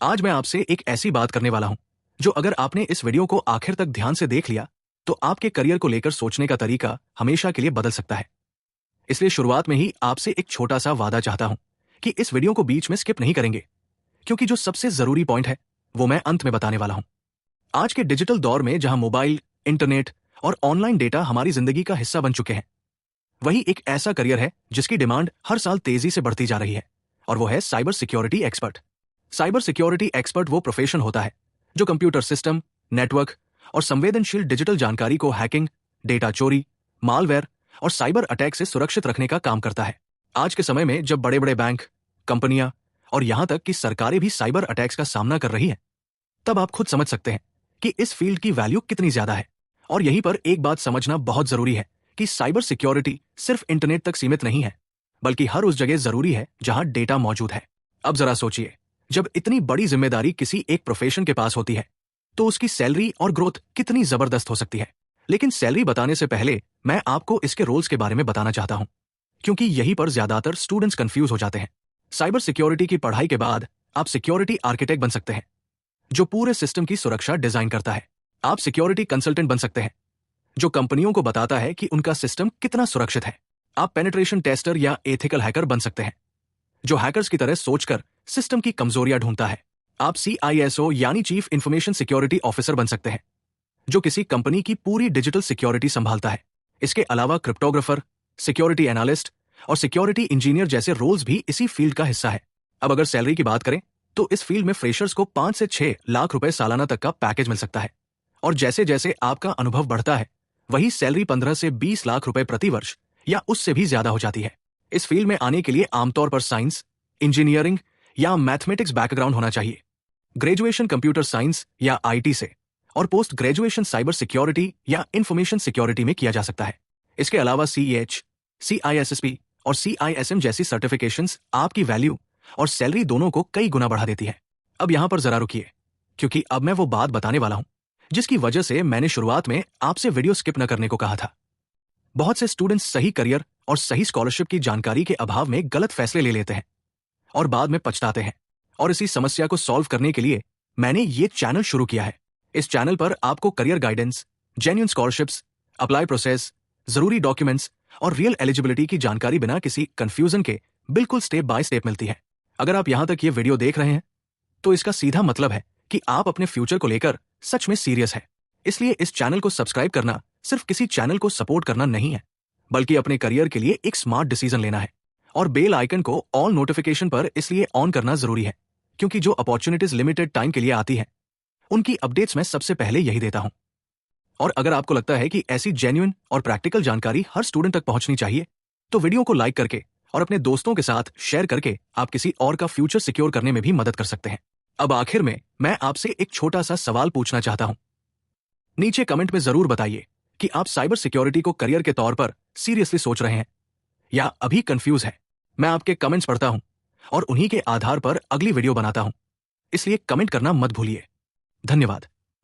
आज मैं आपसे एक ऐसी बात करने वाला हूं जो अगर आपने इस वीडियो को आखिर तक ध्यान से देख लिया तो आपके करियर को लेकर सोचने का तरीका हमेशा के लिए बदल सकता है। इसलिए शुरुआत में ही आपसे एक छोटा सा वादा चाहता हूं कि इस वीडियो को बीच में स्किप नहीं करेंगे, क्योंकि जो सबसे जरूरी पॉइंट है वो मैं अंत में बताने वाला हूं। आज के डिजिटल दौर में जहां मोबाइल, इंटरनेट और ऑनलाइन डेटा हमारी जिंदगी का हिस्सा बन चुके हैं, वही एक ऐसा करियर है जिसकी डिमांड हर साल तेजी से बढ़ती जा रही है, और वो है cyber security expert. Cyber security expert वो प्रोफेशन होता है जो कंप्यूटर सिस्टम, नेटवर्क और संवेदनशील डिजिटल जानकारी को हैकिंग, डेटा चोरी, मालवेयर और साइबर अटैक से सुरक्षित रखने का काम करता है। आज के समय में जब बड़े बड़े बैंक, कंपनियां और यहां तक कि सरकारें भी साइबर अटैक्स का सामना कर रही हैं, तब आप खुद समझ सकते हैं कि इस फील्ड की वैल्यू कितनी ज्यादा है। और यहीं पर एक बात समझना बहुत जरूरी है कि साइबर सिक्योरिटी सिर्फ इंटरनेट तक सीमित नहीं है, बल्कि हर उस जगह जरूरी है जहां डेटा मौजूद है। अब जरा सोचिए, जब इतनी बड़ी जिम्मेदारी किसी एक प्रोफेशन के पास होती है तो उसकी सैलरी और ग्रोथ कितनी जबरदस्त हो सकती है। लेकिन सैलरी बताने से पहले मैं आपको इसके रोल्स के बारे में बताना चाहता हूं, क्योंकि यहीं पर ज्यादातर स्टूडेंट्स कंफ्यूज हो जाते हैं। साइबर सिक्योरिटी की पढ़ाई के बाद आप सिक्योरिटी आर्किटेक्ट बन सकते हैं, जो पूरे सिस्टम की सुरक्षा डिजाइन करता है। आप सिक्योरिटी कंसल्टेंट बन सकते हैं, जो कंपनियों को बताता है कि उनका सिस्टम कितना सुरक्षित है। आप पेनिट्रेशन टेस्टर या एथिकल हैकर बन सकते हैं, जो हैकर्स की तरह सोचकर सिस्टम की कमजोरियां ढूंढता है। आप CISO यानी चीफ इंफॉर्मेशन सिक्योरिटी ऑफिसर बन सकते हैं, जो किसी कंपनी की पूरी डिजिटल सिक्योरिटी संभालता है। इसके अलावा क्रिप्टोग्राफर, सिक्योरिटी एनालिस्ट और सिक्योरिटी इंजीनियर जैसे रोल्स भी इसी फील्ड का हिस्सा है। अब अगर सैलरी की बात करें तो इस फील्ड में फ्रेशर्स को 5 से 6 लाख रुपए सालाना तक का पैकेज मिल सकता है, और जैसे जैसे आपका अनुभव बढ़ता है वही सैलरी 15 से 20 लाख रुपए प्रति वर्ष या उससे भी ज्यादा हो जाती है। इस फील्ड में आने के लिए आमतौर पर साइंस, इंजीनियरिंग या मैथमेटिक्स बैकग्राउंड होना चाहिए। ग्रेजुएशन कंप्यूटर साइंस या IT से और पोस्ट ग्रेजुएशन साइबर सिक्योरिटी या इंफॉर्मेशन सिक्योरिटी में किया जा सकता है। इसके अलावा CEH, CISSP और CISM जैसी सर्टिफिकेशंस आपकी वैल्यू और सैलरी दोनों को कई गुना बढ़ा देती है। अब यहां पर जरा रुकिए, क्योंकि अब मैं वो बात बताने वाला हूं जिसकी वजह से मैंने शुरुआत में आपसे वीडियो स्किप न करने को कहा था। बहुत से स्टूडेंट्स सही करियर और सही स्कॉलरशिप की जानकारी के अभाव में गलत फैसले ले लेते हैं और बाद में पछताते हैं। और इसी समस्या को सॉल्व करने के लिए मैंने ये चैनल शुरू किया है। इस चैनल पर आपको career guidance, genuine scholarships, apply process, जरूरी डॉक्यूमेंट्स और रियल एलिजिबिलिटी की जानकारी बिना किसी कंफ्यूजन के बिल्कुल स्टेप बाय स्टेप मिलती है। अगर आप यहां तक ये वीडियो देख रहे हैं तो इसका सीधा मतलब है कि आप अपने फ्यूचर को लेकर सच में सीरियस है। इसलिए इस चैनल को सब्सक्राइब करना सिर्फ किसी चैनल को सपोर्ट करना नहीं है, बल्कि अपने करियर के लिए एक स्मार्ट डिसीजन लेना है। और बेल आइकन को ऑल नोटिफिकेशन पर इसलिए ऑन करना जरूरी है, क्योंकि जो अपॉर्चुनिटीज लिमिटेड टाइम के लिए आती है उनकी अपडेट्स मैं सबसे पहले यही देता हूं। और अगर आपको लगता है कि ऐसी जेन्युइन और प्रैक्टिकल जानकारी हर स्टूडेंट तक पहुंचनी चाहिए तो वीडियो को लाइक करके और अपने दोस्तों के साथ शेयर करके आप किसी और का फ्यूचर सिक्योर करने में भी मदद कर सकते हैं। अब आखिर में मैं आपसे एक छोटा सा सवाल पूछना चाहता हूं। नीचे कमेंट में जरूर बताइए कि आप साइबर सिक्योरिटी को करियर के तौर पर सीरियसली सोच रहे हैं या अभी कंफ्यूज है। मैं आपके कमेंट्स पढ़ता हूं और उन्हीं के आधार पर अगली वीडियो बनाता हूं, इसलिए कमेंट करना मत भूलिए। धन्यवाद।